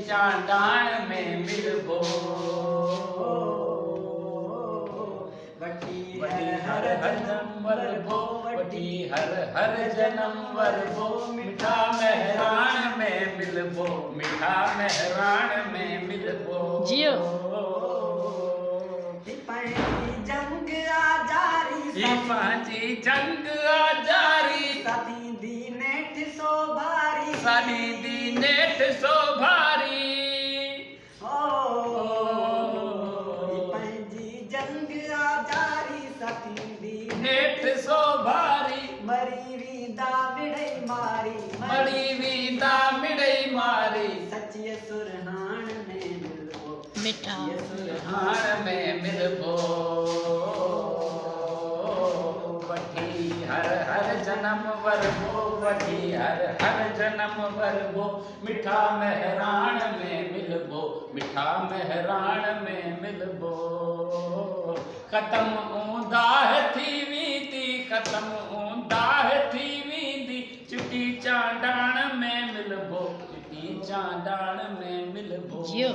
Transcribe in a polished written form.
चांडाण में मिलबो वठी वठी हर हर जन्म वरबो वठी हर हर जन्म वरबो मिठा मेहरान में मिलबो मिठा मेहरान में मिलबो जियो। जंग आजारी पंहिंजी जंग आजारी सादी दी नेठ सो भारी साडी दी नेठ सो भारी पंहिंजी जंग आजारी सादी दी नेठ सो भारी मरी वींदा मिड़ई मारी मड़ी वींदा मिड़ई मारी सच्ची सुरहान में मिलबो मिठा सुरहान में मिलबो वठी हर हर जन्म वरबो वठी हर हर जन्म वरबो मिठा मेहरान में मिलबो मिठा मेहरान में मिलबो ख़त्म ऊंदाह थी वींदी ख़त्म ऊंदाह थी वींदी चिटी चांडाण में मिलबो चिटी चांडाण में मिलबो जियो।